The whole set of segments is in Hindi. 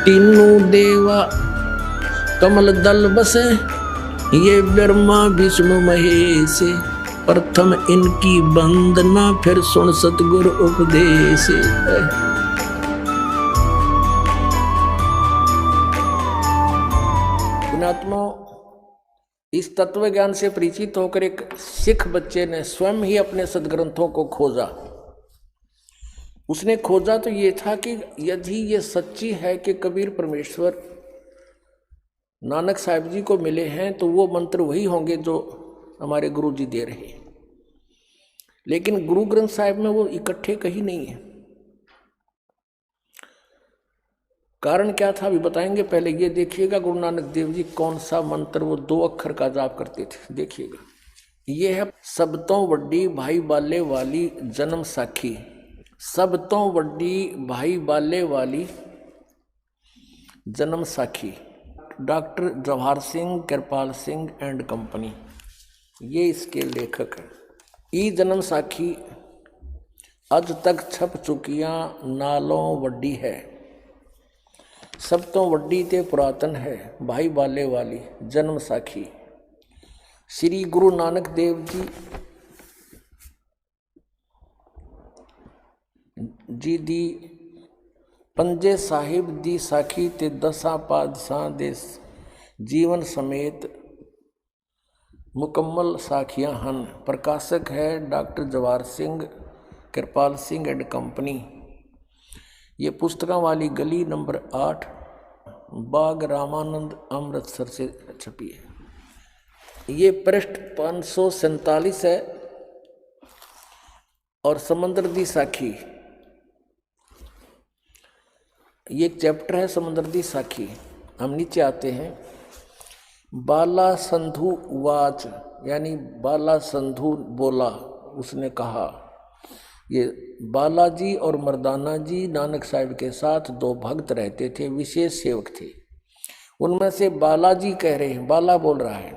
तीनों देवा कमल दल बसे, ये ब्रह्मा विष्णु महेश, प्रथम इनकी वंदना फिर सुन सतगुरु उपदेश। पुण्यात्मा, इस तत्व ज्ञान से परिचित होकर एक सिख बच्चे ने स्वयं ही अपने सदग्रंथों को खोजा। उसने खोजा तो ये था कि यदि ये सच्ची है कि कबीर परमेश्वर नानक साहिब जी को मिले हैं तो वो मंत्र वही होंगे जो हमारे गुरु जी दे रहे हैं। लेकिन गुरु ग्रंथ साहिब में वो इकट्ठे कहीं नहीं है। कारण क्या था अभी बताएंगे। पहले ये देखिएगा गुरु नानक देव जी कौन सा मंत्र वो 2 अक्षर का जाप करते थे। देखिएगा, ये है सब तो वड्डी भाई बाले वाली जन्म साखी। सब तो वड्डी भाई बाले वाली जन्म साखी, doctor Jawahar Singh Kirpal Singh and company, ये इसके लेखक हैं। ई जन्म साखी अज तक छप चुकियां नालों वड्डी है, सब तो वड्डी ते पुरातन है भाई बाले वाली जन्म साखी। श्री गुरु नानक देव जी दी पंजे साहिब दी साखी ते 10 पातशाह दे जीवन समेत मुकम्मल साखियां हन। प्रकाशक है doctor Jawahar Singh Kirpal Singh and company. ये पुस्तकों वाली गली नंबर 8 बाग रामानंद अमृतसर से छपी है। ये पृष्ठ 547 है। और समंदर दी साखी, ये एक चैप्टर है समंदर दी साखी। हम नीचे आते हैं। बाला संधु वाच, यानी बाला संधु बोला, उसने कहा। ये बालाजी और मर्दाना जी नानक साहिब के साथ 2 भक्त रहते थे, विशेष सेवक थे। उनमें से बालाजी कह रहे हैं, बाला बोल रहा है।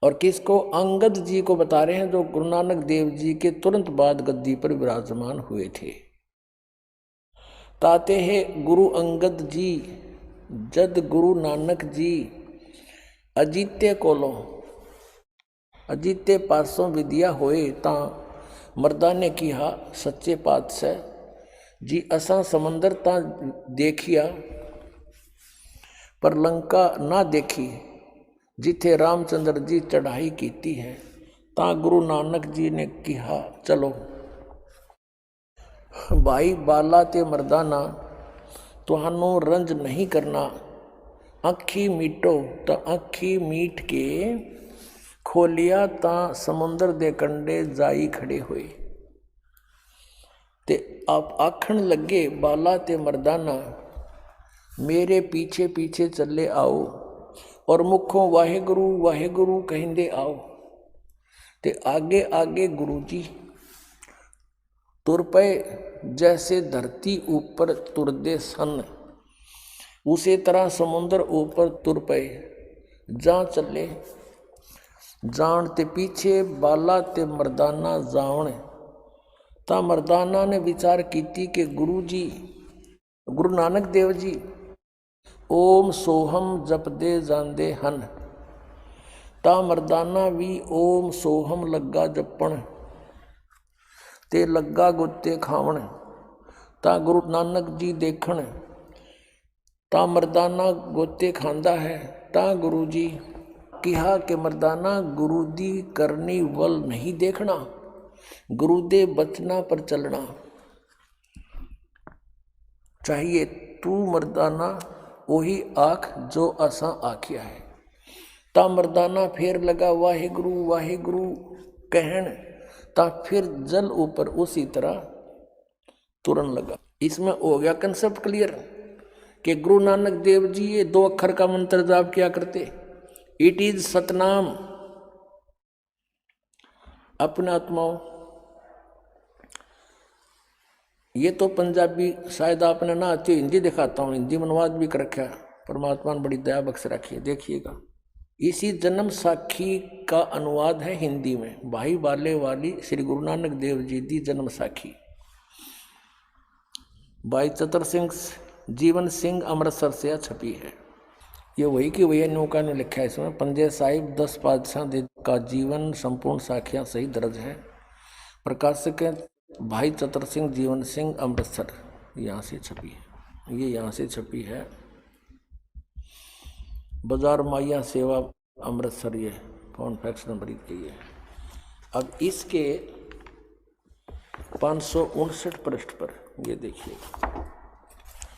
और किसको? अंगद जी को बता रहे हैं, जो गुरु नानक देव जी के तुरंत बाद गद्दी पर विराजमान हुए थे। ताते हैं गुरु अंगद जी जद गुरु नानक जी अजीत्य कोलो अजीत्य पासों विद्या होए ता मर्दाने किहा सच्चे पातशाह जी असा समंदर ता देखिया पर लंका ना देखी, जिथे रामचंद्र जी चढ़ाई कीती है ता गुरु नानक जी ने कहा चलो भाई बाला ते मर्दाना तुहानू रंज नहीं करना, अखी मीटो तो अखी मीट के खोलिया ता समुंदर दे कंडे जाई खड़े हुए। ते आप आखण लगे बाला ते मर्दाना मेरे पीछे पीछे चले आओ और मुखों वाहेगुरु कहिंदे आओ। ते आगे आगे गुरु जी तुर पे जैसे धरती ऊपर तुरदे सन, उसी तरह समुद्र ऊपर तुर पे जा चले जान ते पीछे बाला ते मर्दाना जावन। ता मर्दाना ने विचार कीती कि गुरु जी गुरु नानक देव जी ओम सोहम जपदे जांदे हन। ता मर्दाना भी ओम सोहम लगा जपण ते लगा गुत्ते खावन। ता गुरु नानक जी देखण ता मर्दाना गोते खांदा है। ता गुरु जी कहा कि मर्दाना गुरु दी करनी वल नहीं देखना, गुरु दे बचना पर चलना चाहिए। तू मर्दाना वही आख जो असा आखिया है। ता मर्दाना फिर लगा वाहेगुरु कहन। ता फिर जल ऊपर उसी तरह तुरन लगा। इसमें हो गया कंसेप्ट क्लियर कि गुरु नानक देव जी ये 2 अक्षर का मंत्र जाप किया करते। It is Satnam. अपने आत्माओं, ये तो पंजाबी शायद आपने ना आती, हिंदी दिखाता हूँ, हिंदी में अनुवाद भी कर रखा। परमात्मा ने बड़ी दया बख्श रखी है। देखिएगा, इसी जन्म साखी का अनुवाद है हिंदी में, भाई बाले वाली श्री गुरु नानक देव जी दी जन्म साखी। भाई चतर सिंह जीवन सिंह अमृतसर से छपी है। ये वही की वही नौका ने लिखा है इसमें। पंजे साहिब 10 पातशाह का जीवन संपूर्ण साखियाँ सही दर्ज है। प्रकाशक है भाई चतर सिंह जीवन सिंह अमृतसर, यहाँ से छपी है। ये यहाँ से छपी है। बाजार माया सेवा अमृतसर, ये फोन फैक्स नंबर की है। अब इसके 559 पृष्ठ पर ये देखिए,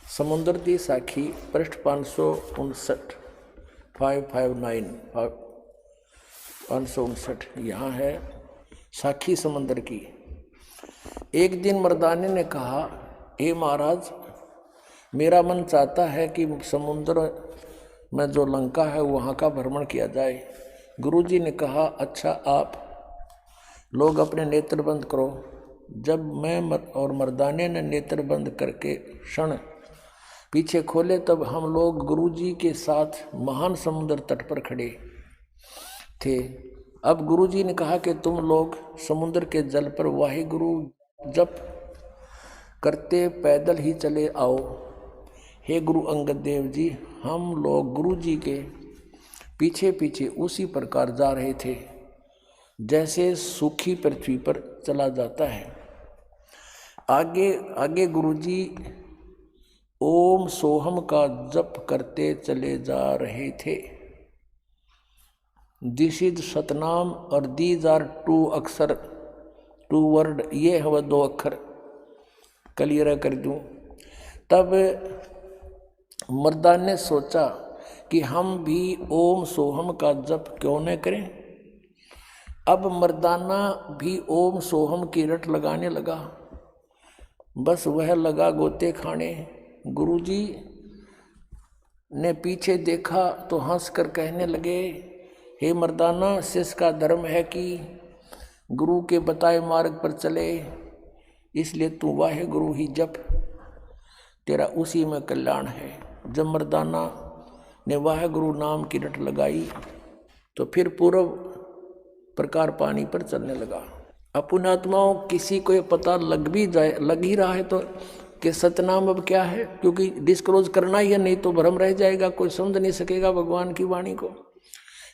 समुद्र की साखी पृष्ठ 559 559 यहाँ है साखी समुद्र की। एक दिन मर्दाने ने कहा, हे महाराज, मेरा मन चाहता है कि समुद्र में जो लंका है वहाँ का भ्रमण किया जाए। गुरुजी ने कहा, अच्छा, आप लोग अपने नेत्र बंद करो। जब मैं और मर्दाने ने नेत्र बंद करके क्षण पीछे खोले, तब हम लोग गुरुजी के साथ महान समुद्र तट पर खड़े थे। अब गुरुजी ने कहा कि तुम लोग समुद्र के जल पर वाहिगुरु जप करते पैदल ही चले आओ। हे गुरु अंगद देव जी, हम लोग गुरुजी के पीछे पीछे उसी प्रकार जा रहे थे जैसे सूखी पृथ्वी पर चला जाता है। आगे आगे गुरुजी ओम सोहम का जप करते चले जा रहे थे। दिस इज सतनाम और दीज आर 2 अक्षर 2 वर्ड, ये है वह 2 अक्षर। क्लियर कर दूं। तब मर्दान ने सोचा कि हम भी ओम सोहम का जप क्यों न करें। अब मर्दाना भी ओम सोहम की रट लगाने लगा। बस वह लगा गोते खाने। गुरुजी ने पीछे देखा तो हंसकर कहने लगे, हे मर्दाना, शिष्य का धर्म है कि गुरु के बताए मार्ग पर चले, इसलिए तू वाहे गुरु ही जप, तेरा उसी में कल्याण है। जब मर्दाना ने वाहे गुरु नाम की रट लगाई तो फिर पूर्व प्रकार पानी पर चलने लगा। अपने आत्माओं किसी को ये पता लग ही रहा है तो कि सतनाम अब क्या है, क्योंकि डिस्क्लोज करना ही है, नहीं तो भ्रम रह जाएगा, कोई समझ नहीं सकेगा भगवान की वाणी को।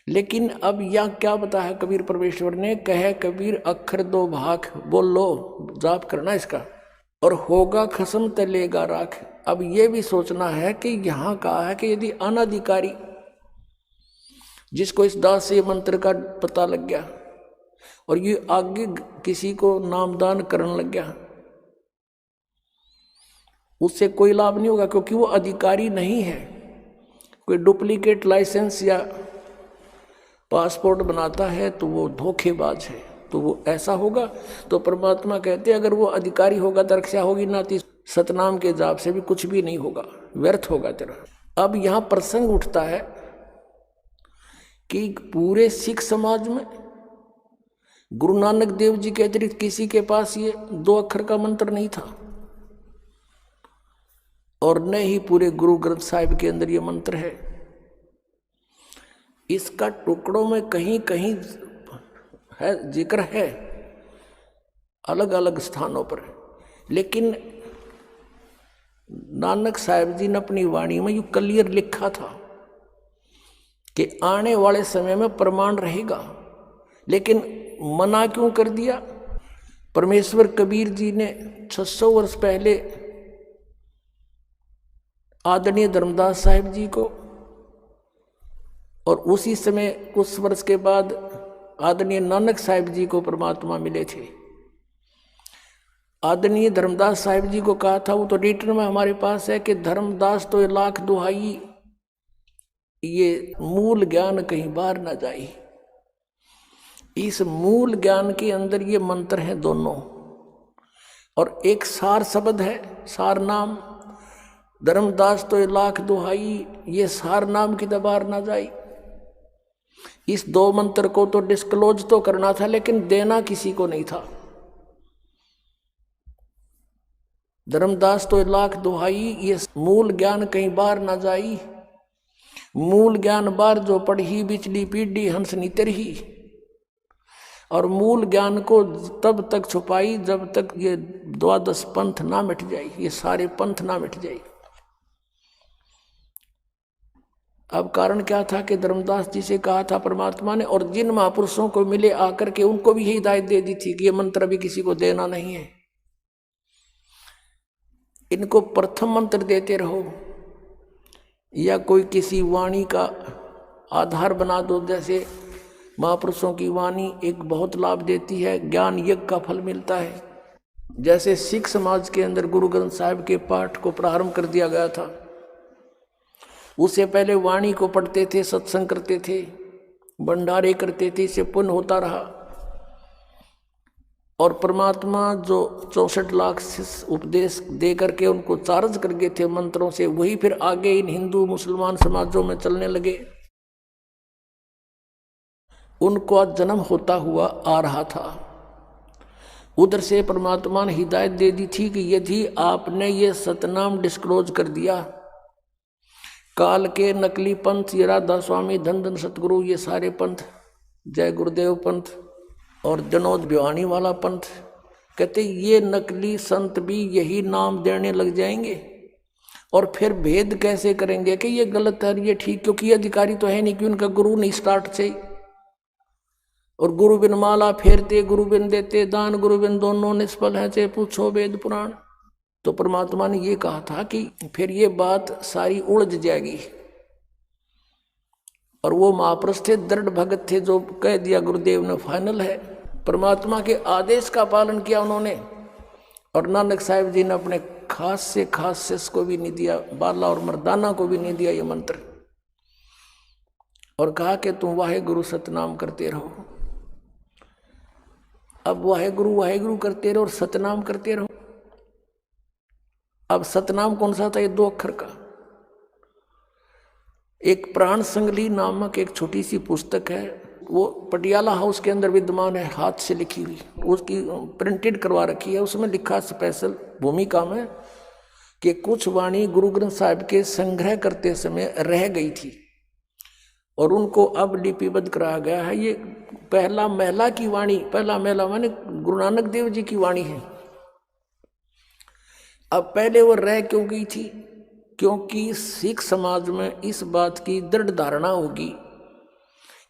लेकिन अब यह क्या बताया कबीर परमेश्वर ने, कहे कबीर अक्षर 2 भाग बोल लो, जाप करना इसका, और होगा खसम तलेगा राख। अब ये भी सोचना है कि यहाँ कहा है कि यदि अनाधिकारी जिसको इस दास से मंत्र का पता लग गया और ये आगे किसी को नामदान करने लग गया, उससे कोई लाभ नहीं होगा, क्योंकि वो अधिकारी नहीं है। कोई डुप्लीकेट लाइसेंस या पासपोर्ट बनाता है तो वो धोखेबाज है, तो वो ऐसा होगा। तो परमात्मा कहते हैं अगर वो अधिकारी होगा तो रक्षा होगी ना, तो सतनाम के जाप से भी कुछ भी नहीं होगा, व्यर्थ होगा तेरा। अब यहाँ प्रसंग उठता है कि पूरे सिख समाज में गुरु नानक देव जी के अतिरिक्त किसी के पास ये 2 अक्षर का मंत्र नहीं था, और न ही पूरे गुरु ग्रंथ साहिब के अंदर ये मंत्र है। इसका टुकड़ों में कहीं कहीं है, जिक्र है अलग अलग स्थानों पर, लेकिन नानक साहिब जी ने अपनी वाणी में यू क्लियर लिखा था कि आने वाले समय में प्रमाण रहेगा। लेकिन मना क्यों कर दिया? परमेश्वर कबीर जी ने 600 वर्ष पहले आदरणीय धर्मदास साहिब जी को, और उसी समय कुछ वर्ष के बाद आदरणीय नानक साहिब जी को परमात्मा मिले थे। आदरणीय धर्मदास साहिब जी को कहा था, वो तो रिटर्न में हमारे पास है कि धर्मदास तो 1,00,000 दुहाई, ये मूल ज्ञान कहीं बाहर ना जाए। इस मूल ज्ञान के अंदर ये मंत्र है दोनों, और एक सार शब्द है, सार नाम। धर्मदास तो 1,00,000 दुहाई, ये सार नाम की दबार ना जाए। इस 2 मंत्र को तो डिस्क्लोज तो करना था, लेकिन देना किसी को नहीं था। धर्मदास तो 1,00,000 दुहाई, ये मूल ज्ञान कहीं बाहर ना जाई। मूल ज्ञान बार जो पढ़ी, बिचली पीढ़ी हंस नितर ही। और मूल ज्ञान को तब तक छुपाई जब तक ये 12 पंथ ना मिट जाए, ये सारे पंथ ना मिट जाए। अब कारण क्या था कि धर्मदास जी से कहा था परमात्मा ने, और जिन महापुरुषों को मिले आकर के उनको भी यही हिदायत दे दी थी कि ये मंत्र अभी किसी को देना नहीं है, इनको प्रथम मंत्र देते रहो या कोई किसी वाणी का आधार बना दो। जैसे महापुरुषों की वाणी एक बहुत लाभ देती है, ज्ञान यज्ञ का फल मिलता है। जैसे सिख समाज के अंदर गुरु ग्रंथ साहिब के पाठ को प्रारंभ कर दिया गया था, उससे पहले वाणी को पढ़ते थे, सत्संग करते थे, भंडारे करते थे, इससे पुण्य होता रहा। और परमात्मा जो 64 लाख उपदेश दे करके उनको चार्ज कर गए थे मंत्रों से, वही फिर आगे इन हिंदू मुसलमान समाजों में चलने लगे। उनको आज जन्म होता हुआ आ रहा था। उधर से परमात्मा ने हिदायत दे दी थी कि यदि आपने ये सतनाम डिस्क्लोज कर दिया, काल के नकली पंथ, ये राधा स्वामी, धन धन सतगुरु, ये सारे पंथ, जय गुरुदेव पंथ और जनोद भिवानी वाला पंथ, कहते ये नकली संत भी यही नाम देने लग जाएंगे। और फिर भेद कैसे करेंगे कि ये गलत है ये ठीक, क्योंकि ये अधिकारी तो है नहीं कि उनका गुरु नहीं स्टार्ट से। और गुरु बिन माला फेरते, गुरु बिन देते दान, गुरु बिन दोनों निष्फल है, चाहे पूछो वेद पुराण। तो परमात्मा ने ये कहा था कि फिर ये बात सारी उलझ जाएगी। और वो महापुरुष थे, दृढ़ भगत थे, जो कह दिया गुरुदेव ने फाइनल है। परमात्मा के आदेश का पालन किया उन्होंने। और नानक साहिब जी ने अपने खास से खास शिष्य को भी नहीं दिया, बाला और मर्दाना को भी नहीं दिया ये मंत्र, और कहा कि तुम वाहे गुरु सतनाम करते रहो। अब वाहे गुरु करते रहो और सतनाम करते रहो। अब सतनाम कौन सा था? ये 2 अक्षर का। एक प्राण संगली नामक एक छोटी सी पुस्तक है, वो पटियाला हाउस के अंदर विद्यमान है, हाथ से लिखी हुई, उसकी प्रिंटेड करवा रखी है। उसमें लिखा स्पेशल भूमिका में कि कुछ वाणी गुरु ग्रंथ साहिब के संग्रह करते समय रह गई थी और उनको अब लिपिबद्ध कराया गया है। ये पहला महला की वाणी, पहला महला माने गुरु नानक देव जी की वाणी है। अब पहले वो रह क्यों गई थी? क्योंकि सिख समाज में इस बात की दृढ़ धारणा होगी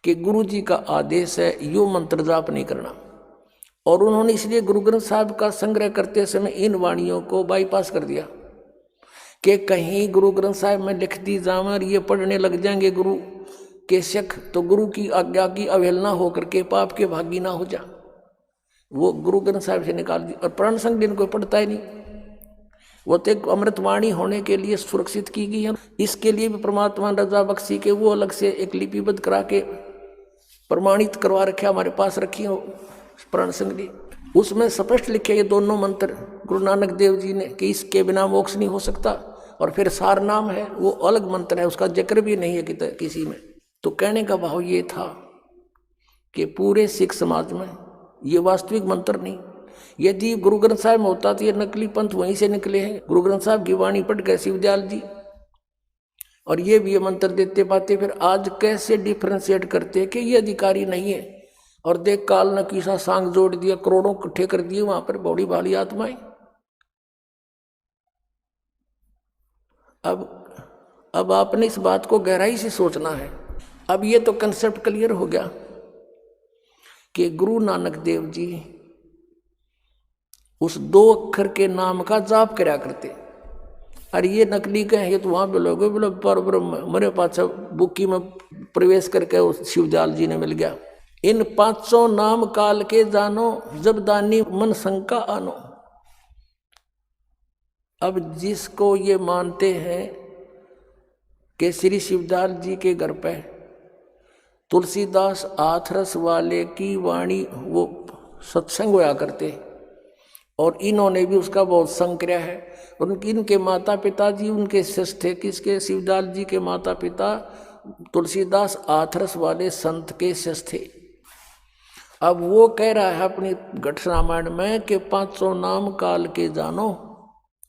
कि गुरु जी का आदेश है यो मंत्र जाप नहीं करना, और उन्होंने इसलिए गुरु ग्रंथ साहिब का संग्रह करते समय इन वाणियों को बाईपास कर दिया कि कहीं गुरु ग्रंथ साहिब में लिख दी जाए और ये पढ़ने लग जाएंगे गुरु के शक, तो गुरु की आज्ञा की अवहेलना होकर के पाप के भागी ना हो जा। वो गुरु ग्रंथ साहिब से निकाल दी। और प्राण संग इनको पढ़ता ही नहीं, वो तो एक अमृतवाणी होने के लिए सुरक्षित की गई है। इसके लिए भी परमात्मा ने रजा बख्शी के वो अलग से एक लिपिबद्ध करा के प्रमाणित करवा रखे, हमारे पास रखी हो प्राण संगली। उसमें स्पष्ट लिखे ये दोनों मंत्र गुरु नानक देव जी ने कि इसके बिना मोक्ष नहीं हो सकता। और फिर सार नाम है, वो अलग मंत्र है, उसका जिक्र भी नहीं है किसी में। तो कहने का भाव ये था कि पूरे सिख समाज में ये वास्तविक मंत्र नहीं। यदि गुरु ग्रंथ साहिब में होता तो ये नकली पंथ वहीं से निकले हैं। गुरु ग्रंथ साहिब की वाणी पढ़ गए शिवदयाल जी, और ये भी ये मंत्र देते पाते, फिर आज कैसे डिफ्रेंशिएट करते कि ये अधिकारी नहीं है। और देख काल न किसा सांग जोड़ दिया, करोड़ों इकट्ठे कर दिए वहां पर बौड़ी भाली आत्माएं। अब आपने इस बात को गहराई से सोचना है। अब ये तो कंसेप्ट क्लियर हो गया कि गुरु नानक देव जी उस 2 अक्षर के नाम का जाप कराया करते। अरे ये नकली कहें, ये तो वहां बोलोगे बोलो पर ब्रह्म मेरे पास बुक्की में प्रवेश करके उस शिवदयाल जी ने मिल गया। इन 500 नाम काल के जानो, जब दानी मन शंका आनो। अब जिसको ये मानते हैं कि श्री शिवदयाल जी के घर पे तुलसीदास आथरस वाले की वाणी वो सत्संग होया करते, और इन्होंने भी उसका बहुत संग किया है। इनके माता पिता जी उनके शिष्य थे। किसके? शिवदयाल जी के माता पिता तुलसीदास आथरस वाले संत के शिष्य थे। अब वो कह रहा है अपनी घट रामायण में कि 500 नाम काल के जानो,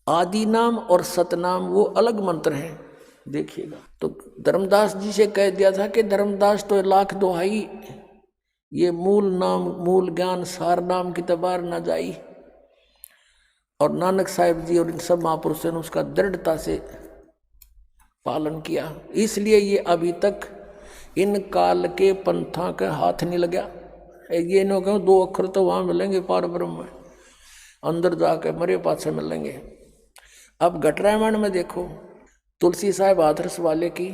आदि नाम और सतनाम वो अलग मंत्र हैं। देखिएगा, तो धर्मदास जी से कह दिया था कि धर्मदास तो लाख दोहाई, ये मूल नाम मूल ज्ञान सार नाम की तबार न जाई। और नानक साहिब जी और इन सब महापुरुषों ने उसका दृढ़ता से पालन किया, इसलिए ये अभी तक इन काल के पंथा के हाथ नहीं लगा। ये न कहूँ 2 अक्षर तो वहाँ मिलेंगे पार ब्रह्म में, अंदर जाके मरे पाछे मिलेंगे। अब घट रामायण में देखो, तुलसी साहब हाथरस वाले की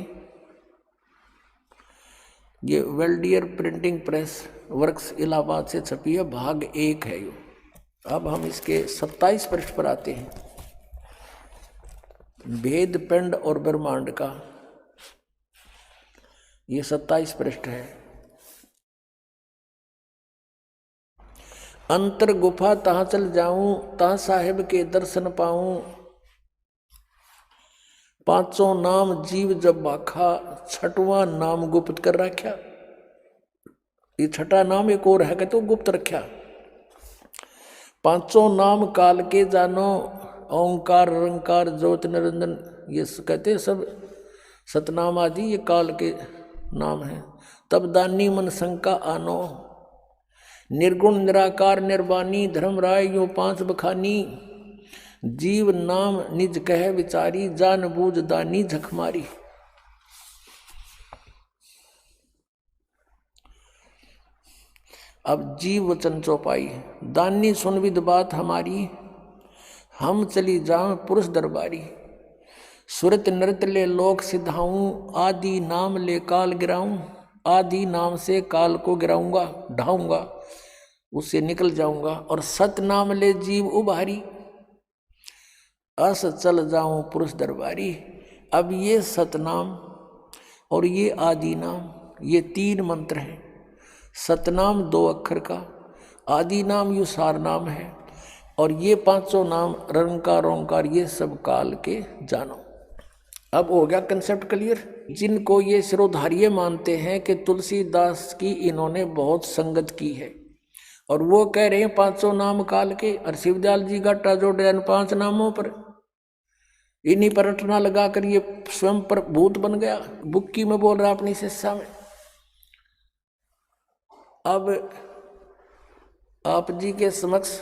ये वेल्डियर प्रिंटिंग प्रेस वर्क्स इलाहाबाद से छपी है, भाग 1 है ये। अब हम इसके 27 पृष्ठ पर आते हैं। भेद पिंड और ब्रह्मांड का ये 27 पृष्ठ है। अंतर गुफा तहाँ चल जाऊं, तहाँ साहिब के दर्शन पाऊं। 500 नाम जीव जब बाखा, 6वां नाम गुप्त कर रखा। ये 6ठा नाम एक और है कि तो गुप्त रखा। 500 नाम काल के जानो, ओंकार रंकार ज्योत निरंजन, ये कहते सब सतनाम आदि ये काल के नाम है। तब दानी मन शंका आनो, निर्गुण निराकार निर्वाणी धर्मराय यो 5 बखानी। जीव नाम निज कह विचारी, जान बूझ दानी झखमारी। अब जीव वचन चौपाई, दानी सुन विद बात हमारी, हम चली जाऊं पुरुष दरबारी। सुरत नृत ले लोक सिधाऊं, आदि नाम ले काल गिराऊं। आदि नाम से काल को गिराऊंगा, ढाऊंगा, उससे निकल जाऊंगा। और सत नाम ले जीव उभारी, अस चल जाऊं पुरुष दरबारी। अब ये सतनाम और ये आदि नाम, ये 3 मंत्र हैं। सतनाम 2 अक्षर का, आदि नाम यू सार नाम है, और ये 500 नाम रंकार ओंकार ये सब काल के जानो। अब हो गया कंसेप्ट क्लियर। जिनको ये सिरोधार्य मानते हैं कि तुलसीदास की इन्होंने बहुत संगत की है, और वो कह रहे हैं 500 नाम काल के, और शिवदयाल जी घाटा जोड़ रहे 5 नामों पर, इन्हीं पर रटना लगाकर ये स्वयं पर भूत बन गया। बुक्की में बोल रहा अपनी शिष्या में। अब आप जी के समक्ष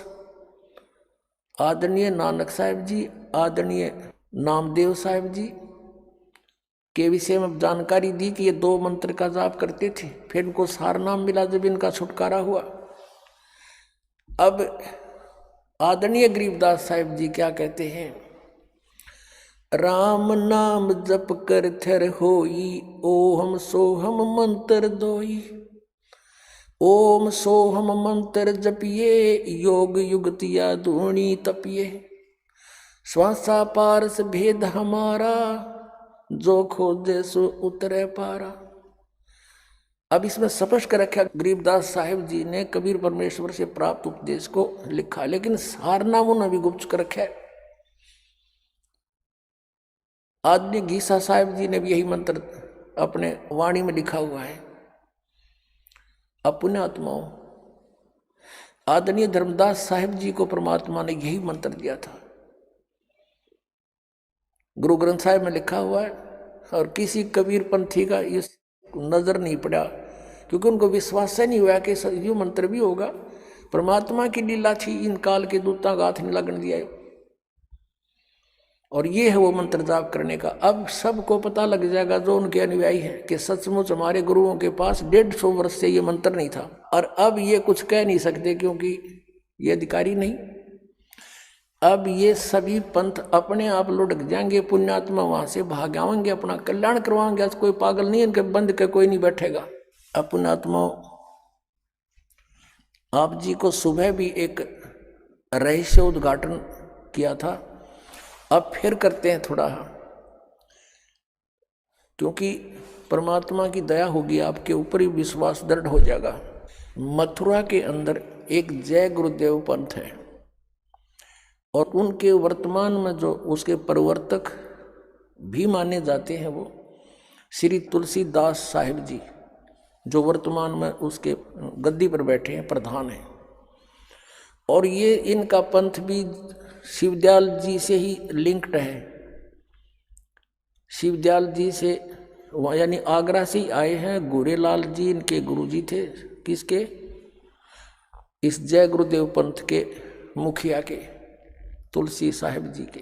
आदरणीय नानक साहिब जी, आदरणीय नामदेव साहिब जी के विषय में जानकारी दी कि ये 2 मंत्र का जाप करते थे, फिर इनको सार नाम मिला जब इनका छुटकारा हुआ। अब आदरणीय गरीबदास साहिब जी क्या कहते हैं, राम नाम जप कर थर होई, ओम सोहम मंत्र दोई। ओम सोहम मंत्र जपिए, योग युगतिया धूणी तपिए। श्वासा पारस भेद हमारा, जो खोजे सो उतरे पारा। अब इसमें स्पष्ट कर रखा गरीबदास साहिब जी ने कबीर परमेश्वर से प्राप्त उपदेश को लिखा, लेकिन सारनामों ने भी गुप्त कर रखा है। आदरणीय गीसा साहिब जी ने भी यही मंत्र अपने वाणी में लिखा हुआ है। अपने आत्माओं, आदरणीय धर्मदास साहिब जी को परमात्मा ने यही मंत्र दिया था, गुरु ग्रंथ साहिब में लिखा हुआ है। और किसी कबीर पंथी का ये नजर नहीं पड़ा, क्योंकि उनको विश्वास नहीं हुआ कि ये मंत्र भी होगा। परमात्मा की लीला थी, इन काल के दूता का हाथ नहीं लगने दिया, और ये है वो मंत्र जाप करने का। अब सबको पता लग जाएगा जो उनके अनुयायी हैं कि सचमुच हमारे गुरुओं के पास 150 वर्ष से ये मंत्र नहीं था, और अब ये कुछ कह नहीं सकते क्योंकि ये अधिकारी नहीं। अब ये सभी पंथ अपने आप लुढ़क जाएंगे, पुण्यात्मा वहां से भाग आएंगे, अपना कल्याण करवाएंगे। आज कोई पागल नहीं, इनके बंद के कोई नहीं बैठेगा। अब पुण्यात्मा, आप जी को सुबह भी एक रहस्य उद्घाटन किया था, अब फिर करते हैं थोड़ा, क्योंकि परमात्मा की दया होगी आपके ऊपर ही, विश्वास दृढ़ हो जाएगा। मथुरा के अंदर एक जय गुरुदेव पंथ है, और उनके वर्तमान में जो उसके प्रवर्तक भी माने जाते हैं वो श्री तुलसीदास साहिब जी, जो वर्तमान में उसके गद्दी पर बैठे हैं, प्रधान हैं। और ये इनका पंथ भी शिवदयाल जी से ही लिंक्ड है। शिवदयाल जी से यानी आगरा से ही आए हैं। गोरेलाल जी इनके गुरुजी थे, किसके, इस जय गुरुदेव पंथ के मुखिया के, तुलसी साहिब जी के।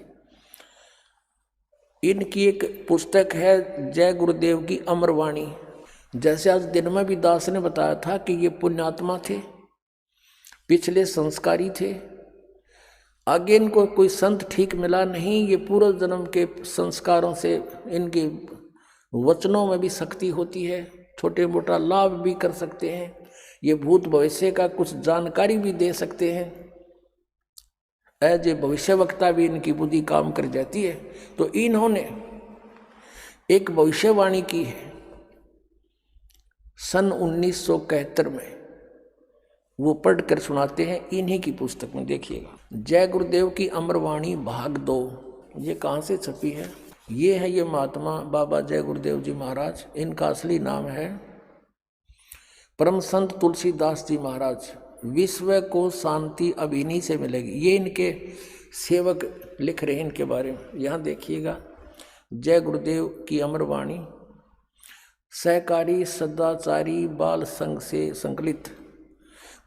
इनकी एक पुस्तक है जय गुरुदेव की अमरवाणी। जैसे आज दिन में भी दास ने बताया था कि ये पुण्यात्मा थे, पिछले संस्कारी थे, आगे इनको कोई संत ठीक मिला नहीं। ये पूर्व जन्म के संस्कारों से इनके वचनों में भी शक्ति होती है, छोटे मोटा लाभ भी कर सकते हैं, ये भूत भविष्य का कुछ जानकारी भी दे सकते हैं। एज ए भविष्य वक्ता भी इनकी बुद्धि काम कर जाती है। तो इन्होंने एक भविष्यवाणी की है सन 1971 में, वो पढ़ कर सुनाते हैं इन्हीं की पुस्तक में। देखिएगा, जय गुरुदेव की अमरवाणी भाग 2। ये कहाँ से छपी है? ये है ये महात्मा बाबा जय गुरुदेव जी महाराज। इनका असली नाम है परम संत तुलसीदास जी महाराज। विश्व को शांति अब इन्हीं से मिलेगी। ये इनके सेवक लिख रहे हैं इनके बारे में। यहाँ देखिएगा, जय गुरुदेव की अमरवाणी सहकारी सदाचारी बाल संघ से संकलित,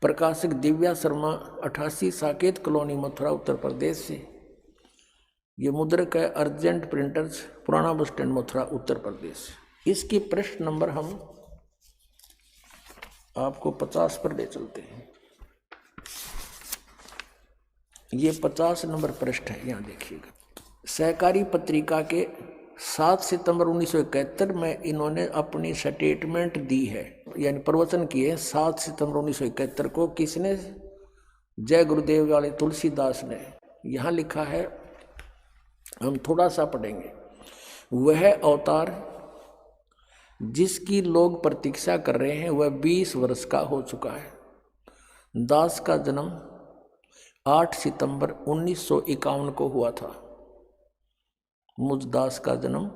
प्रकाशक दिव्या शर्मा, 88 साकेत कॉलोनी, मथुरा, उत्तर प्रदेश से। ये मुद्रक है अर्जेंट प्रिंटर्स, पुराना बस स्टैंड, मथुरा, उत्तर प्रदेश। इसकी पृष्ठ नंबर हम आपको 50 पर ले चलते हैं। ये 50 नंबर पृष्ठ है। यहाँ देखिएगा, सहकारी पत्रिका के 7 सितंबर 1971 में इन्होंने अपनी स्टेटमेंट दी है, यानी प्रवचन किए 7 सितंबर 1971 को। किसने? जय गुरुदेव वाले तुलसीदास ने। यहाँ लिखा है, हम थोड़ा सा पढ़ेंगे। वह अवतार जिसकी लोग प्रतीक्षा कर रहे हैं वह 20 वर्ष का हो चुका है। दास का जन्म 8 सितंबर 1951 को हुआ था। मुझ दास का जन्म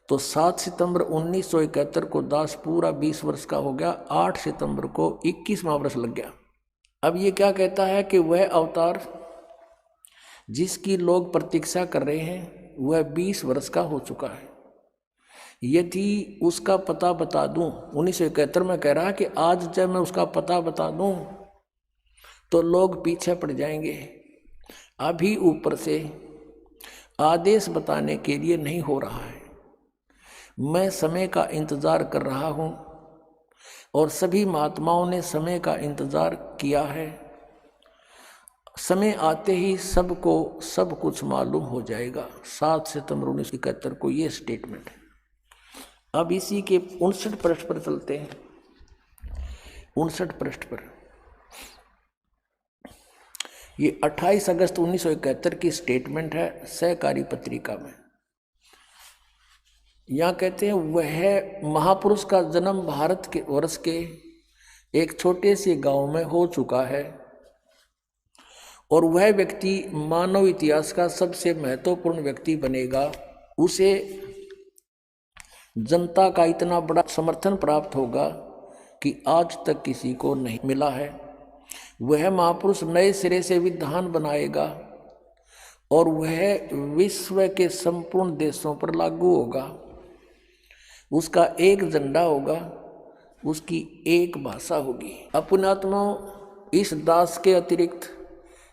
तो 7 सितंबर 1971 को दास पूरा 20 वर्ष का हो गया। 8 सितंबर को 21वां वर्ष लग गया। अब ये क्या कहता है कि वह अवतार जिसकी लोग प्रतीक्षा कर रहे हैं वह 20 वर्ष का हो चुका है। यदि उसका पता बता दूं, 1971 में कह रहा है कि आज जब मैं उसका पता बता दूं तो लोग पीछे पड़ जाएंगे। अभी ऊपर से आदेश बताने के लिए नहीं हो रहा है। मैं समय का इंतजार कर रहा हूं और सभी महात्माओं ने समय का इंतजार किया है। समय आते ही सबको सब कुछ मालूम हो जाएगा। 7 सितंबर 1971 को ये स्टेटमेंट है। अब इसी के 59 पृष्ठ पर चलते हैं। 59 पृष्ठ पर ये 28 अगस्त 1971 की स्टेटमेंट है सहकारी पत्रिका में। यहाँ कहते हैं, वह महापुरुष का जन्म भारत के वर्ष के एक छोटे से गांव में हो चुका है और वह व्यक्ति मानव इतिहास का सबसे महत्वपूर्ण व्यक्ति बनेगा। उसे जनता का इतना बड़ा समर्थन प्राप्त होगा कि आज तक किसी को नहीं मिला है। वह महापुरुष नए सिरे से विधान बनाएगा और वह विश्व के संपूर्ण देशों पर लागू होगा। उसका एक झंडा होगा, उसकी एक भाषा होगी। अपनात्माओं, इस दास के अतिरिक्त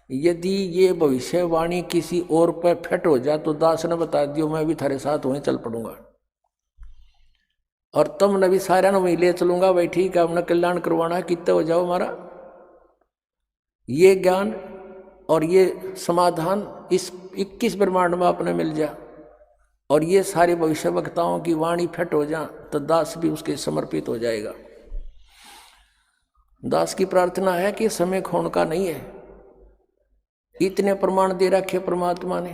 यदि ये भविष्यवाणी किसी और पर फिट हो जाए तो दास ने बता दियो, मैं भी थारे साथ वहीं चल पड़ूंगा और तुम भी सारा वहीं ले चलूंगा। भाई ठीक है, अपना कल्याण करवाना है, कितने हो जाओ हमारा। ये ज्ञान और ये समाधान इस 21 ब्रह्मांड में अपने मिल जा और ये सारे भविष्य वक्ताओं की वाणी फिट हो जा तो दास भी उसके समर्पित हो जाएगा। दास की प्रार्थना है कि समय खोने का नहीं है। इतने प्रमाण दे रखे परमात्मा ने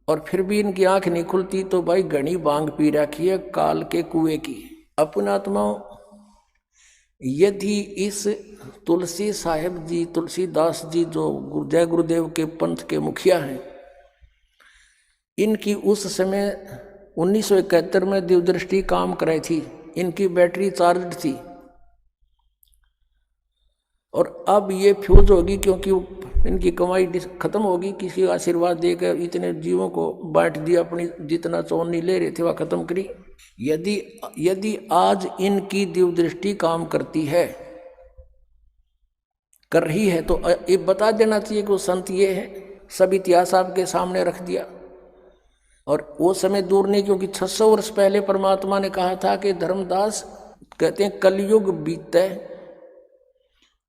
और फिर भी इनकी आंख नहीं खुलती तो भाई घनी बांग पी रखी है काल के कुएं की। अपनात्माओं, यदि इस तुलसी साहेब जी, तुलसीदास जी जो जय गुरुदेव के पंथ के मुखिया हैं, इनकी उस समय 1971 में दिव्यदृष्टि काम कराई थी, इनकी बैटरी चार्ज थी और अब ये फ्यूज होगी क्योंकि इनकी कमाई खत्म होगी। किसी का आशीर्वाद देकर इतने जीवों को बांट दिया, अपनी जितना चौनी ले रहे थे वह खत्म करी। यदि आज इनकी दिव्यदृष्टि काम करती है, कर रही है, तो ये बता देना चाहिए कि वो संत ये है। सब इतिहास आपके सामने रख दिया और वो समय दूर नहीं, क्योंकि 600 वर्ष पहले परमात्मा ने कहा था कि धर्मदास कहते हैं कलयुग बीते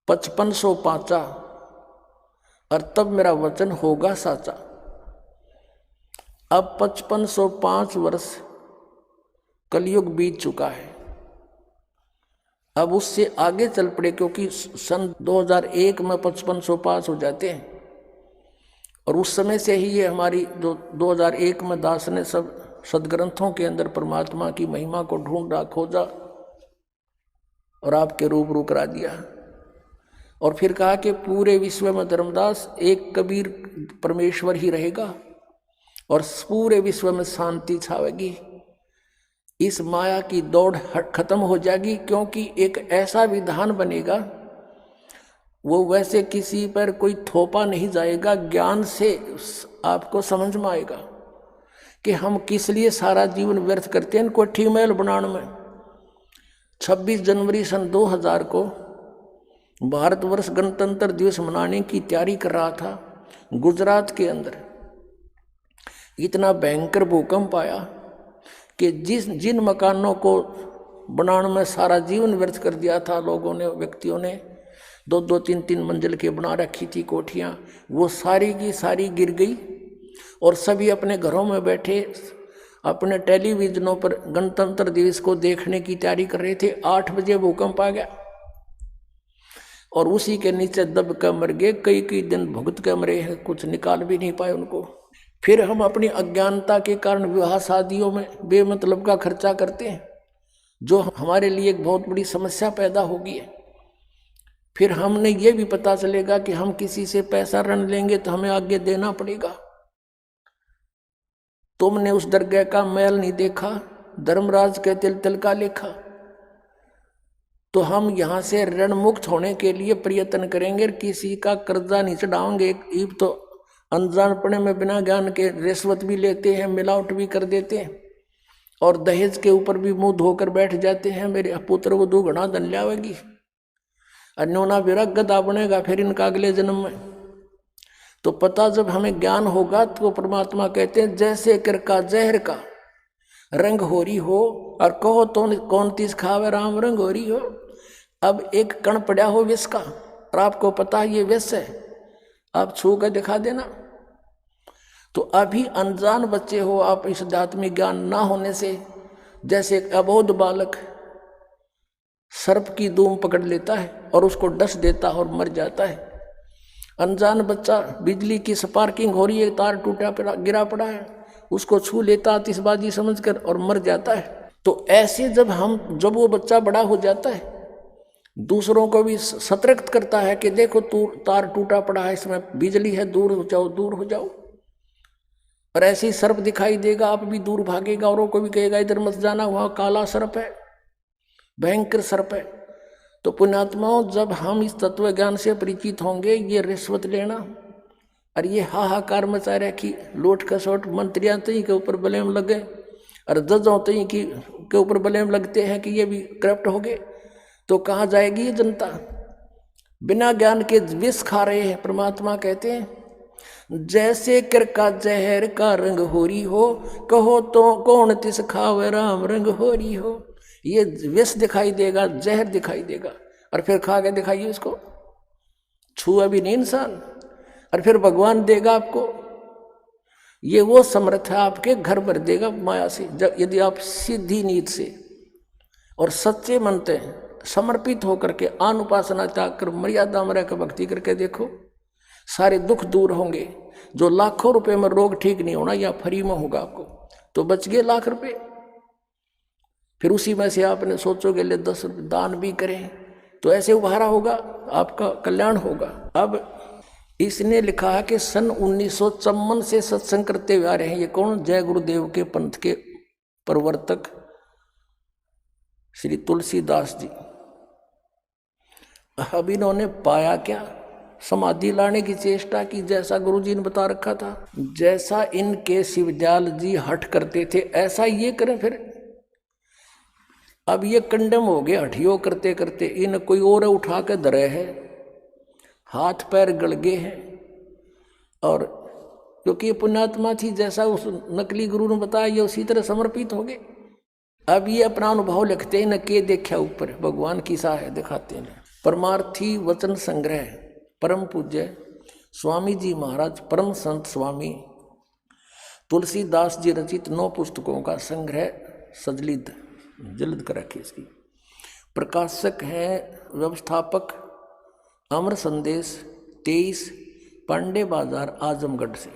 5500 पाचा और तब मेरा वचन होगा साचा। अब 5505 वर्ष कलयुग बीत चुका है, अब उससे आगे चल पड़े, क्योंकि सन 2001 में 5505 हो जाते हैं। और उस समय से ही ये हमारी जो 2001 में दास ने सब सदग्रंथों के अंदर परमात्मा की महिमा को ढूंढा, खोजा और आपके रूबरू करा दिया। और फिर कहा कि पूरे विश्व में धर्मदास एक कबीर परमेश्वर ही रहेगा और पूरे विश्व में शांति छावेगी। इस माया की दौड़ खत्म हो जाएगी, क्योंकि एक ऐसा विधान बनेगा, वो वैसे किसी पर कोई थोपा नहीं जाएगा, ज्ञान से आपको समझ में आएगा कि हम किस लिए सारा जीवन व्यर्थ करते हैं कोठी महल बनाने में। 26 जनवरी सन 2000 को भारतवर्ष गणतंत्र दिवस मनाने की तैयारी कर रहा था। गुजरात के अंदर इतना भयंकर भूकंप आया कि जिन मकानों को बनाने में सारा जीवन व्यर्थ कर दिया था लोगों ने, व्यक्तियों ने 2-2, 3-3 मंजिल के बना रखी थी कोठियाँ, वो सारी की सारी गिर गई। और सभी अपने घरों में बैठे अपने टेलीविजनों पर गणतंत्र दिवस को देखने की तैयारी कर रहे थे। 8 बजे भूकंप आ गया और उसी के नीचे दब कर मर गए। कई दिन भुगत कर मरे हैं, कुछ निकाल भी नहीं पाए उनको। फिर हम अपनी अज्ञानता के कारण विवाह शादियों में बेमतलब का खर्चा करते हैं, जो हमारे लिए एक बहुत बड़ी समस्या पैदा होगी है। फिर हमने ये भी पता चलेगा कि हम किसी से पैसा ऋण लेंगे तो हमें आगे देना पड़ेगा। तुमने उस दरगाह का मैल नहीं देखा, धर्मराज के तिल का लेखा। तो हम यहाँ से ऋण मुक्त होने के लिए प्रयत्न करेंगे, किसी का कर्जा नहीं चढ़ाओगे। एक तो अनजानपने में बिना ज्ञान के रिश्वत भी लेते हैं, मिलावट भी कर देते हैं और दहेज के ऊपर भी मुंह धोकर बैठ जाते हैं, मेरे पुत्र वधू घना धन लावेगी, अन्योना विरग गदा बनेगा फिर इनका अगले जन्म में। तो पता जब हमें ज्ञान होगा तो परमात्मा कहते हैं जैसे कर का जहर का रंग हो रही हो और कहो तो कौन तीस खावे राम रंग हो रही हो। अब एक कण पड़ा हो विष का और आपको पता है ये विष है, आप छू कर दिखा देना। तो अभी अनजान बच्चे हो आप, इस आध्यात्मिक ज्ञान ना होने से, जैसे एक अबोध बालक सर्प की दूम पकड़ लेता है और उसको डस देता है और मर जाता है। अनजान बच्चा बिजली की स्पार्किंग हो रही है, तार टूटा पड़ा गिरा पड़ा है, उसको छू लेता आतिशबाजी समझकर और मर जाता है। तो ऐसे जब वो बच्चा बड़ा हो जाता है, दूसरों को भी सतर्क करता है कि देखो तार टूटा पड़ा है, इसमें बिजली है, दूर हो जाओ दूर हो जाओ। और ऐसे ही सर्प दिखाई देगा, आप भी दूर भागेगा, औरों को भी कहेगा इधर मत जाना, वहाँ काला सर्प है, भयंकर सर्प है। तो पुण्यात्माओं, जब हम इस तत्व ज्ञान से परिचित होंगे, ये रिश्वत लेना और ये हाहाकार मचा रखी लोट कसोट मंत्रियां तई के ऊपर ब्लेम लगे और जजों तई के ऊपर ब्लेम लगते हैं कि ये भी करप्ट हो गए, तो कहाँ जाएगी ये जनता? बिना ज्ञान के विष खा रहे हैं। परमात्मा कहते हैं जैसे कर का जहर का रंग हो रही हो, कहो तो कौन तिस खावे राम रंग हो रही हो। ये विष दिखाई देगा, जहर दिखाई देगा और फिर खा के दिखाइए उसको, छुआ भी नहीं इंसान, और फिर भगवान देगा आपको। ये वो समर्थ है, आपके घर भर देगा माया से, जब यदि आप सीधी नीत से और सच्चे मन से समर्पित होकर के अनुपासना त्याग कर मर्यादा में रहकर भक्ति करके देखो, सारे दुख दूर होंगे। जो लाखों रुपए में रोग ठीक नहीं होना या फ्री में होगा आपको, तो बच गए लाख रुपए। फिर उसी में से आपने सोचोगे ले 10 रुपये दान भी करें, तो ऐसे उभारा होगा, आपका कल्याण होगा। अब इसने लिखा है कि सन 1954 से सत्संग करते हुए आ रहे हैं। ये कौन? जय गुरुदेव के पंथ के प्रवर्तक श्री तुलसीदास जी। अब इन्होंने पाया क्या? समाधि लाने की चेष्टा की, जैसा गुरुजी ने बता रखा था। जैसा इनके शिवदयाल जी हठ करते थे ऐसा ये करें फिर। अब ये कंडम हो गए हठियो करते करते, इन कोई और उठा के धरे है, हाथ पैर गड़ गए हैं और क्योंकि ये पुण्यात्मा थी, जैसा उस नकली गुरु ने बताया ये उसी तरह समर्पित हो गए। अब ये अपना अनुभव लिखते हैं, न के देखा ऊपर भगवान की सा है, दिखाते हैं। परमार्थी वचन संग्रह परम पूज्य स्वामी जी महाराज परम संत स्वामी तुलसीदास जी रचित 9 पुस्तकों का संग्रह सजलिद जल्द कर रखी। इसकी प्रकाशक हैं व्यवस्थापक अमर संदेश 23 पांडे बाजार आजमगढ़ से।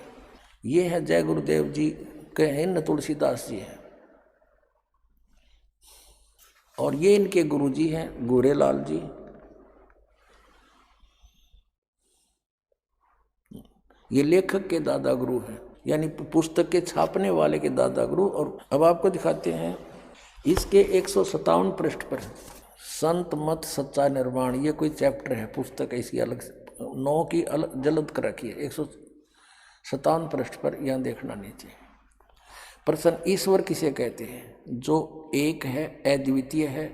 ये है जय गुरुदेव जी के हैं, न तुलसीदास जी हैं, और ये इनके गुरु जी हैं गोरेलाल जी। ये लेखक के दादा गुरु हैं, यानी पुस्तक के छापने वाले के दादा गुरु। और अब आपको दिखाते हैं इसके 157 पृष्ठ पर संत मत सच्चा निर्माण, ये कोई चैप्टर है, पुस्तक है इसकी अलग से 9 की अलग जल्द कर रखी है। 157 पृष्ठ पर यहाँ देखना नीचे। प्रश्न ईश्वर किसे कहते हैं? जो एक है, अद्वितीय है,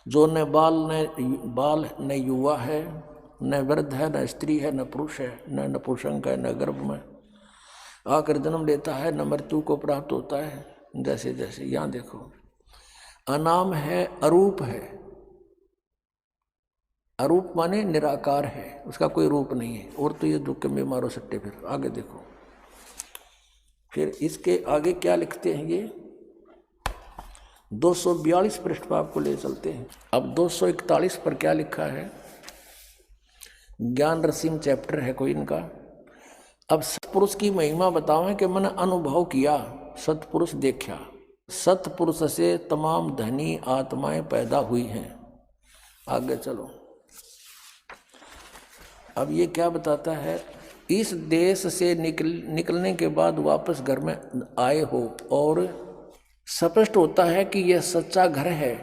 जो न बाल न युवा है, न वृद्ध है, न स्त्री है, न पुरुष है, न नपुंसक है, न गर्भ में आकर जन्म लेता है, न मृत्यु को प्राप्त होता है। जैसे जैसे यहाँ देखो, अनाम है, अरूप है। अरूप माने निराकार है, उसका कोई रूप नहीं है। और तो ये दुख में मारो सट्टे। फिर आगे देखो, फिर इसके आगे क्या लिखते हैं ये 242 पृष्ठ पर आपको ले चलते हैं। अब 241 पर क्या लिखा है? ज्ञान रसीम चैप्टर है कोई इनका। अब सतपुरुष की महिमा बतावें कि मैंने अनुभव किया, सतपुरुष देखा। सतपुरुष से तमाम धनी आत्माएं पैदा हुई हैं। आगे चलो, अब ये क्या बताता है? इस देश से निकलने के बाद वापस घर में आए हो और स्पष्ट होता है कि यह सच्चा घर है।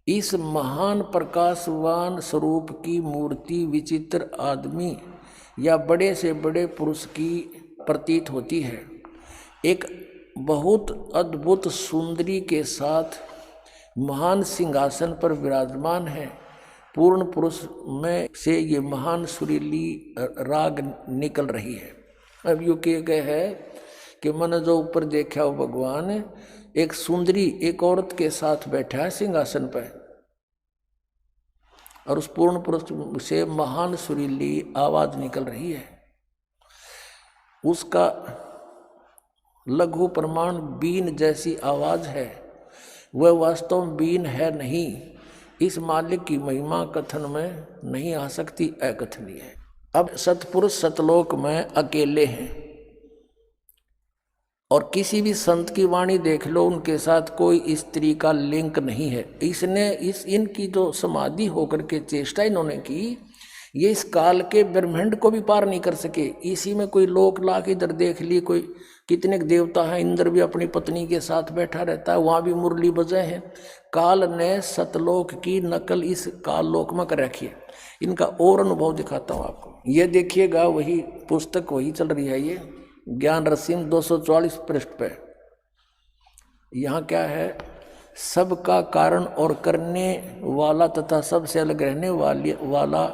इस महान प्रकाशवान स्वरूप की मूर्ति विचित्र आदमी या बड़े से बड़े पुरुष की प्रतीत होती है। एक बहुत अद्भुत सुंदरी के साथ महान सिंहासन पर विराजमान है। पूर्ण पुरुष में से ये महान सुरीली राग निकल रही है। अब यूँ किए गए है कि मैंने जो ऊपर देखा हो भगवान एक सुंदरी एक औरत के साथ बैठा है सिंहासन पर, और उस पूर्ण पुरुष से महान सुरीली आवाज निकल रही है। उसका लघु प्रमाण बीन जैसी आवाज है, वह वास्तव में बीन है नहीं। इस मालिक की महिमा कथन में नहीं आ सकती, अकथनीय है। अब सतपुरुष सतलोक में अकेले हैं, और किसी भी संत की वाणी देख लो, उनके साथ कोई स्त्री का लिंक नहीं है। इनकी जो समाधि होकर के चेष्टा इन्होंने की, ये इस काल के ब्रह्मांड को भी पार नहीं कर सके। इसी में कोई लोक लाख इधर देख ली, कोई कितने देवता हैं, इंद्र भी अपनी पत्नी के साथ बैठा रहता है, वहाँ भी मुरली बजे हैं। काल ने सतलोक की नकल इस काल लोक में कर रखी है। इनका और अनुभव दिखाता हूँ आपको। ये देखिएगा, वही पुस्तक वही चल रही है, ये ज्ञान रसीम 244 पृष्ठ पे। यहाँ क्या है? सबका कारण और करने वाला तथा सबसे अलग रहने वाला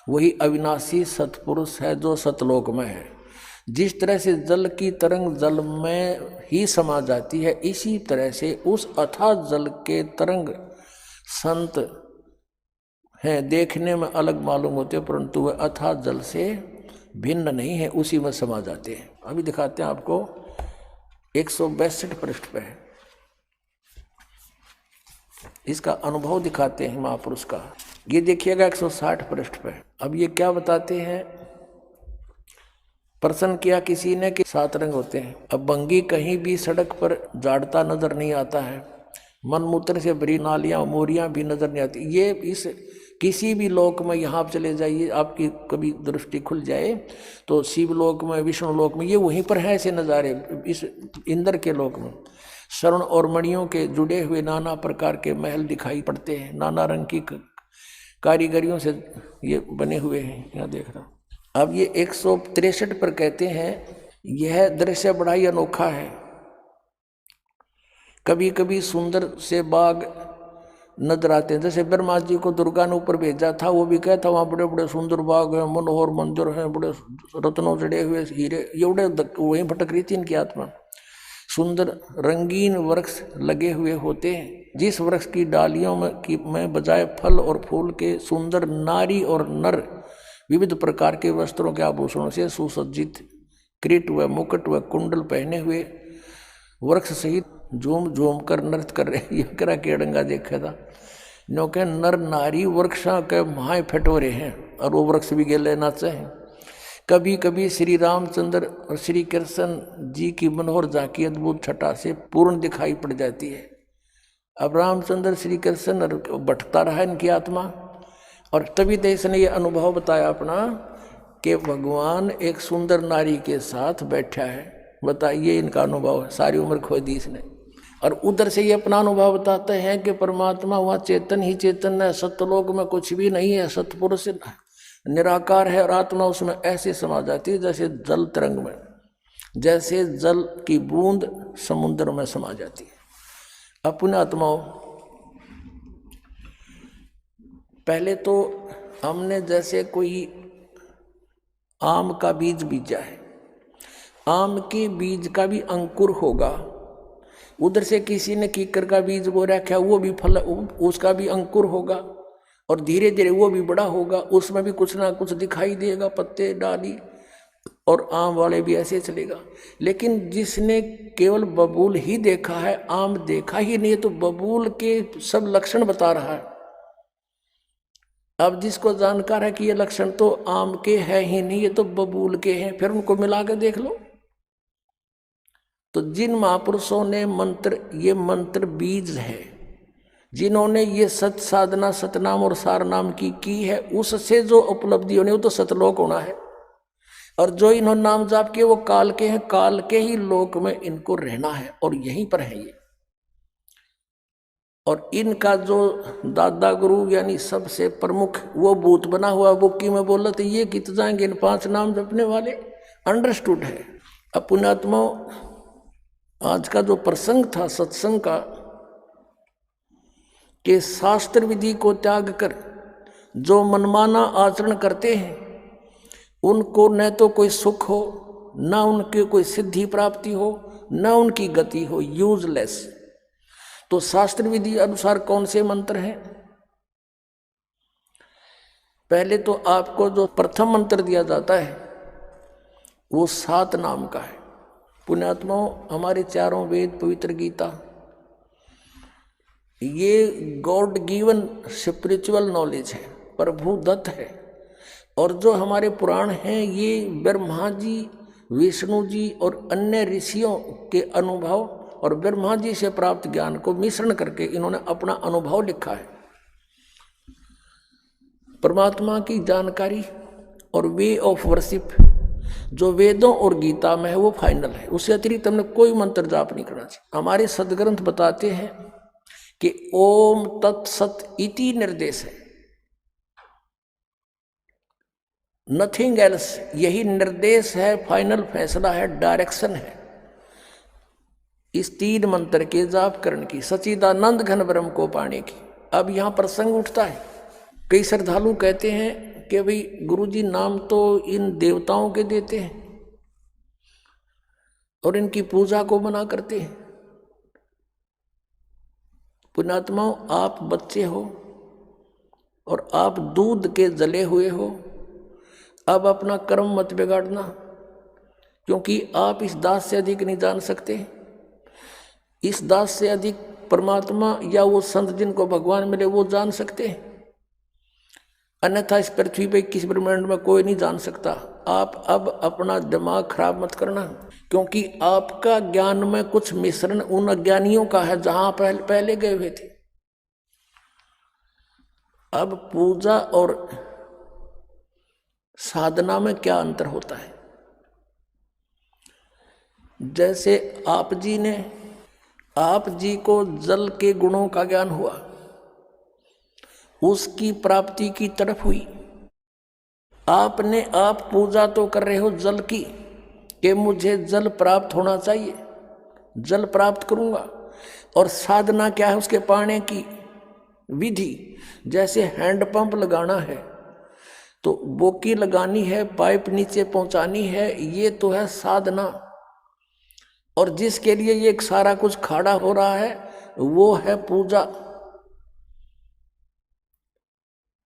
वही अविनाशी सतपुरुष है जो सतलोक में है। जिस तरह से जल की तरंग जल में ही समा जाती है, इसी तरह से उस अथाह जल के तरंग संत हैं, देखने में अलग मालूम होते, परंतु वह अथाह जल से भिन्न नहीं है, उसी में समा जाते हैं। अभी दिखाते हैं आपको 162 पृष्ठ पे इसका अनुभव दिखाते हैं महापुरुष का। ये देखिएगा 160 पृष्ठ पे। अब ये क्या बताते हैं? प्रश्न किया किसी ने कि 7 रंग होते हैं। अब बंगी कहीं भी सड़क पर झाड़ता नजर नहीं आता है, मनमूत्र से भरी नालियां मोरियां भी नजर नहीं आती। ये इस किसी भी लोक में यहाँ चले जाइए, आपकी कभी दृष्टि खुल जाए तो शिवलोक में, विष्णु लोक में, ये वहीं पर है ऐसे नज़ारे। इस इंद्र के लोक में स्वर्ण और मणियों के जुड़े हुए नाना प्रकार के महल दिखाई पड़ते हैं, नाना रंग की कारीगरियों से ये बने हुए हैं। यहाँ देख रहा हूँ। अब ये 163 पर कहते हैं, यह दृश्य बड़ा ही अनोखा है। कभी कभी सुंदर से बाग नजर आते हैं। जैसे ब्रह्मा जी को दुर्गा ने ऊपर भेजा था, वो भी कहता वहाँ बड़े बड़े सुंदर बाग हैं, मनोहर मंदिर हैं, बड़े रत्नों जड़े हुए हीरे, एवढे वहीं भटक रही थी इनकी आत्मा। सुंदर रंगीन वृक्ष लगे हुए होते हैं, जिस वृक्ष की डालियों में बजाय फल और फूल के सुंदर नारी और नर विविध प्रकार के वस्त्रों के आभूषणों से सुसज्जित किरीट व मुकुट व कुंडल पहने हुए वृक्ष सहित झूम झूम कर नृत्य कर रहे। ये करा केड़ंगा देखा था नो के नर नारी वृक्षा के महाय फटोरे हैं और वो वृक्ष भी गेले नाचे हैं। कभी कभी श्री रामचंद्र और श्री कृष्ण जी की मनोहर झांकी अद्भुत छटा से पूर्ण दिखाई पड़ जाती है। अब रामचंद्र श्री कृष्ण भटकता रहा इनकी आत्मा, और तभी तो इसने ये अनुभव बताया अपना कि भगवान एक सुंदर नारी के साथ बैठा है। बताइए इनका अनुभव सारी उम्र खो दी इसने। और उधर से ये अपना अनुभव बताते हैं कि परमात्मा वहाँ चेतन ही चेतन है, सत्यलोक में कुछ भी नहीं है, सतपुरुष निराकार है, और आत्मा उसमें ऐसे समा जाती है जैसे जल तरंग में, जैसे जल की बूंद समुद्र में समा जाती है। अपने आत्माओं, पहले तो हमने जैसे कोई आम का बीज बीजा है, आम के बीज का भी अंकुर होगा, उधर से किसी ने कीकर का बीज बो रखा, वो भी फल, उसका भी अंकुर होगा, और धीरे धीरे वो भी बड़ा होगा, उसमें भी कुछ ना कुछ दिखाई देगा, पत्ते डाली, और आम वाले भी ऐसे चलेगा। लेकिन जिसने केवल बबूल ही देखा है, आम देखा ही नहीं, तो बबूल के सब लक्षण बता रहा है। अब जिसको जानकार है कि ये लक्षण तो आम के है ही नहीं, ये तो बबूल के हैं, फिर उनको मिला के देख लो। तो जिन महापुरुषों ने मंत्र, ये मंत्र बीज है, जिन्होंने ये सत साधना सतनाम और सार नाम की है, उससे जो उपलब्धि होनी वो तो सतलोक होना है। और जो इन्होंने नाम जाप किए वो काल के हैं, काल के ही लोक में इनको रहना है, और यहीं पर है ये। और इनका जो दादा गुरु यानी सबसे प्रमुख वो भूत बना हुआ बुक्की में बोला तो ये कित जाएंगे इन 5 नाम जपने वाले, अंडरस्टूड है। अब पुण्यात्मा, आज का जो प्रसंग था सत्संग का, कि शास्त्र विधि को त्याग कर जो मनमाना आचरण करते हैं उनको न तो कोई सुख हो, न उनकी कोई सिद्धि प्राप्ति हो, न उनकी गति हो, यूजलेस। तो शास्त्र विधि अनुसार कौन से मंत्र हैं? पहले तो आपको जो प्रथम मंत्र दिया जाता है वो 7 नाम का है। पुण्यात्माओं, हमारे चारों वेद, पवित्र गीता, ये गॉड गिवन स्पिरिचुअल नॉलेज है, प्रभु दत्त है। और जो हमारे पुराण हैं ये ब्रह्मा जी, विष्णु जी और अन्य ऋषियों के अनुभव और ब्रह्मा जी से प्राप्त ज्ञान को मिश्रण करके इन्होंने अपना अनुभव लिखा है। परमात्मा की जानकारी और वे ऑफ वर्शिप जो वेदों और गीता में है वो फाइनल है, उससे अतिरिक्त हमने कोई मंत्र जाप नहीं करना चाहिए। हमारे सदग्रंथ बताते हैं कि ओम तत्सत इति निर्देश है, नथिंग एल्स, यही निर्देश है, फाइनल फैसला है, डायरेक्शन है इस 3 मंत्र के जाप करने की, सच्चिदानंद घन ब्रह्म को पाने की। अब यहाँ प्रसंग उठता है, कई श्रद्धालु कहते हैं कि भाई गुरुजी नाम तो इन देवताओं के देते हैं और इनकी पूजा को मना करते हैं। पुण्यात्माओं, आप बच्चे हो और आप दूध के जले हुए हो, अब अपना कर्म मत बिगाड़ना, क्योंकि आप इस दास से अधिक नहीं जान सकते। इस दास से अधिक परमात्मा या वो संत जिनको भगवान मिले वो जान सकते हैं, अन्यथा इस पृथ्वी पे किस ब्रह्मांड में कोई नहीं जान सकता। आप अब अपना दिमाग खराब मत करना, क्योंकि आपका ज्ञान में कुछ मिश्रण उन अज्ञानियों का है जहां पहले गए हुए थे। अब पूजा और साधना में क्या अंतर होता है? जैसे आप जी को जल के गुणों का ज्ञान हुआ, उसकी प्राप्ति की तरफ हुई, आपने आप पूजा तो कर रहे हो जल की कि मुझे जल प्राप्त होना चाहिए, जल प्राप्त करूंगा, और साधना क्या है उसके पाने की, विधि। जैसे हैंडपंप लगाना है तो बोकी लगानी है, पाइप नीचे पहुंचानी है, ये तो है साधना। और जिसके लिए ये सारा कुछ खड़ा हो रहा है वो है पूजा।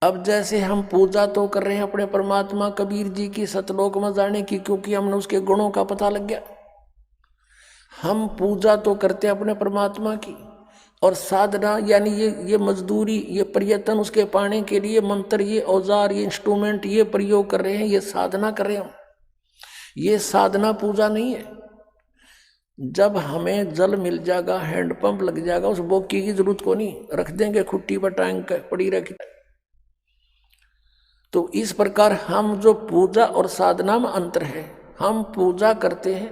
अब जैसे हम पूजा तो कर रहे हैं अपने परमात्मा कबीर जी की सतलोक में जाने की, क्योंकि हमने उसके गुणों का पता लग गया। हम पूजा तो करते हैं अपने परमात्मा की, और साधना यानी ये मजदूरी, ये प्रयत्न उसके पाने के लिए मंत्र, ये औजार, ये इंस्ट्रूमेंट, ये प्रयोग कर रहे हैं, ये साधना कर रहे हैं हम। ये साधना पूजा नहीं है। जब हमें जल मिल जाएगा, हैंडपंप लग जाएगा, उस बोकी की जरूरत को नहीं, रख देंगे खुट्टी पर टांग के पड़ी रखी। तो इस प्रकार हम जो पूजा और साधना में अंतर है, हम पूजा करते हैं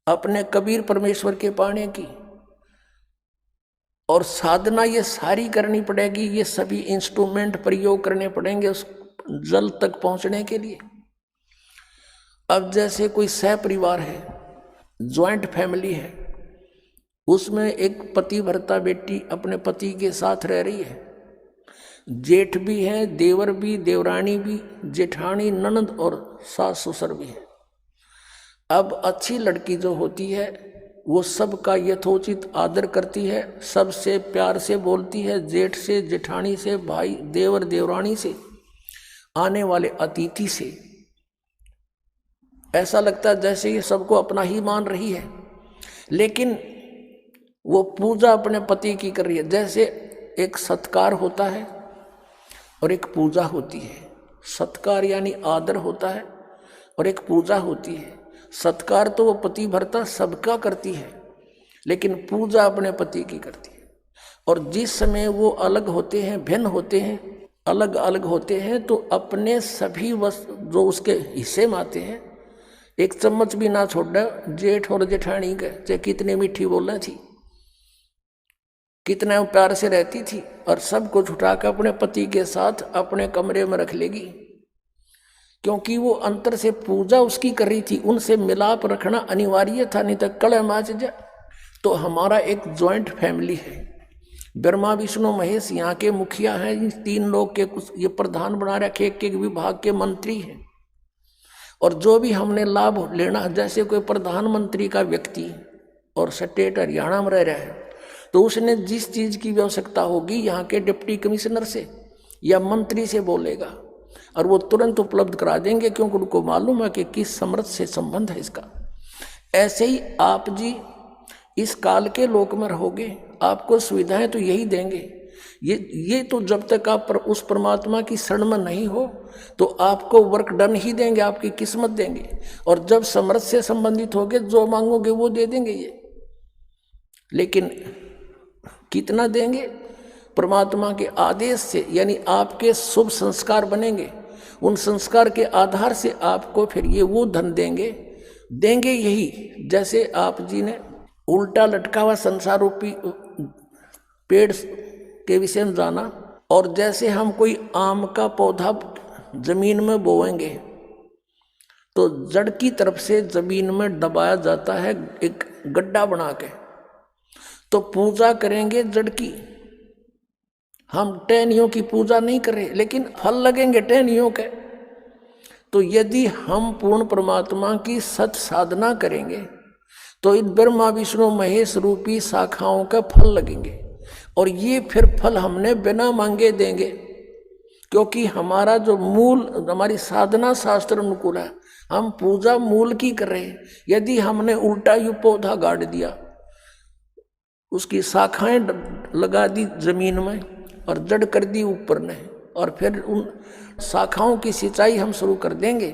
अपने कबीर परमेश्वर के पाने की, और साधना ये सारी करनी पड़ेगी, ये सभी इंस्ट्रूमेंट प्रयोग करने पड़ेंगे उस जल तक पहुंचने के लिए। अब जैसे कोई सह परिवार है, ज्वाइंट फैमिली है, उसमें एक पति भर्ता बेटी अपने पति के साथ रह रही है, जेठ भी है, देवर भी, देवरानी भी, जेठानी, ननद और सास ससुर भी है। अब अच्छी लड़की जो होती है वो सबका यथोचित आदर करती है, सबसे प्यार से बोलती है, जेठ से, जेठानी से, भाई, देवर, देवरानी से, आने वाले अतिथि से। ऐसा लगता है जैसे ये सबको अपना ही मान रही है, लेकिन वो पूजा अपने पति की कर रही है। जैसे एक सत्कार होता है और एक पूजा होती है। सत्कार यानी आदर होता है और एक पूजा होती है। सत्कार तो वो पति भर्ता सबका करती है, लेकिन पूजा अपने पति की करती है। और जिस समय वो अलग होते हैं, भिन्न होते हैं, अलग अलग होते हैं, तो अपने सभी वस्तु जो उसके हिस्से में आते हैं, एक चम्मच भी ना छोड़ जेठ और जेठानी का, चाहे कितने मीठी बोलना थी, कितना प्यार से रहती थी, और सब कुछ उठाकर अपने पति के साथ अपने कमरे में रख लेगी, क्योंकि वो अंतर से पूजा उसकी कर रही थी। उनसे मिलाप रखना अनिवार्य था, नहीं तो कलह माच जा। तो हमारा एक ज्वाइंट फैमिली है, ब्रह्मा विष्णु महेश यहाँ के मुखिया हैं, इन तीन लोग के कुछ ये प्रधान बना रखे, एक एक विभाग के मंत्री हैं। और जो भी हमने लाभ लेना, जैसे कोई प्रधानमंत्री का व्यक्ति और स्टेट हरियाणा में रह रहा है, तो उसने जिस चीज़ की आवश्यकता होगी यहाँ के डिप्टी कमिश्नर से या मंत्री से बोलेगा, और वो तुरंत उपलब्ध करा देंगे, क्योंकि उनको मालूम है कि किस समर्थ से संबंध है इसका। ऐसे ही आप जी इस काल के लोक में रहोगे, आपको सुविधाएं तो यही देंगे। ये तो जब तक आप उस परमात्मा की शरण में नहीं हो तो आपको वर्क डन ही देंगे, आपकी किस्मत देंगे। और जब समर्थ से संबंधित होगे, जो मांगोगे वो दे देंगे ये। लेकिन कितना देंगे? परमात्मा के आदेश से, यानी आपके शुभ संस्कार बनेंगे, उन संस्कार के आधार से आपको फिर ये वो धन देंगे यही। जैसे आप जी ने उल्टा लटका हुआ संसार रूपी पेड़ के विषय में जाना, और जैसे हम कोई आम का पौधा जमीन में बोएंगे तो जड़ की तरफ से जमीन में दबाया जाता है एक गड्ढा बना के, तो पूजा करेंगे जड़ की। हम टहनियों की पूजा नहीं कर रहे, लेकिन फल लगेंगे टहनियों के। तो यदि हम पूर्ण परमात्मा की सत साधना करेंगे तो इन ब्रह्मा विष्णु महेश रूपी शाखाओं का फल लगेंगे, और ये फिर फल हमने बिना मांगे देंगे, क्योंकि हमारा जो मूल, हमारी साधना शास्त्र अनुकूल है। हम पूजा मूल की कर रहे हैं। यदि हमने उल्टा यू पौधा गाड़ दिया, उसकी शाखाएं लगा दी जमीन में और जड़ कर दी ऊपर ने, और फिर उन शाखाओं की सिंचाई हम शुरू कर देंगे,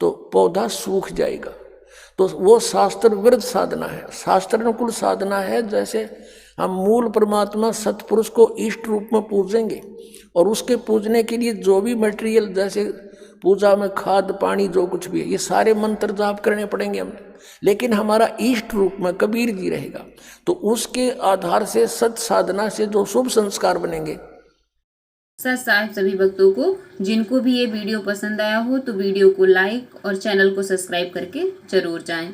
तो पौधा सूख जाएगा। तो वो शास्त्र विरुद्ध साधना है, शास्त्र अनुकूल साधना है। जैसे हम मूल परमात्मा सतपुरुष को इष्ट रूप में पूजेंगे, और उसके पूजने के लिए जो भी मटेरियल, जैसे पूजा में खाद पानी जो कुछ भी है, ये सारे मंत्र जाप करने पड़ेंगे हमें। लेकिन हमारा इष्ट रूप में कबीर जी रहेगा, तो उसके आधार से सत साधना से जो शुभ संस्कार बनेंगे। सत साहिब सभी भक्तों को, जिनको भी ये वीडियो पसंद आया हो तो वीडियो को लाइक और चैनल को सब्सक्राइब करके जरूर जाएं।